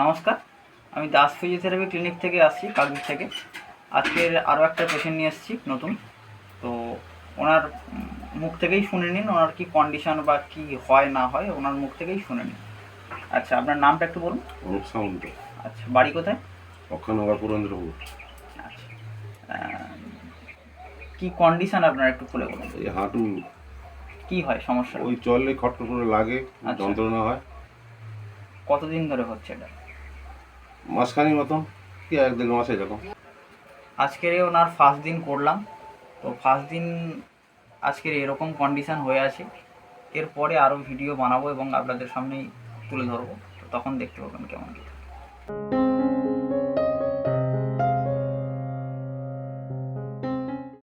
নমস্কার, আমি Das physiotherapy clinic থেকে আসছি, কাকদ্বীপ থেকে। আজকের আরও একটা পেশেন্ট নিয়ে এসেছি নতুন। তো ওনার মুখ থেকেই শুনে নিন ওনার কী কন্ডিশন বা কী হয় না হয়, ওনার মুখ থেকেই শুনে নিন। আচ্ছা, আপনার নামটা একটু বলুন। অনুপ সামন্ত। আচ্ছা, বাড়ি কোথায়? অক্ষয়নগর, পুরন্দ্রপুর। আচ্ছা, কী কন্ডিশন আপনার একটু খুলে বলুন। এই হাঁটু কী হয় সমস্যা? ওই চললে খটখট করে লাগে, আচ্ছা। যন্ত্রণা হয়। কতদিন ধরে হচ্ছে এটা? মাসখানি মতন, কি 1-1.5 মাস এরকম। আজকের ওনার ফার্স্ট দিন করলাম। তো ফার্স্ট দিন আজকের এরকম কন্ডিশন হয়ে আছে। এরপরে আরও ভিডিও বানাবো এবং আপনাদের সামনেই তুলে ধরবো, তো তখন দেখতে পাবেন কেমন কী।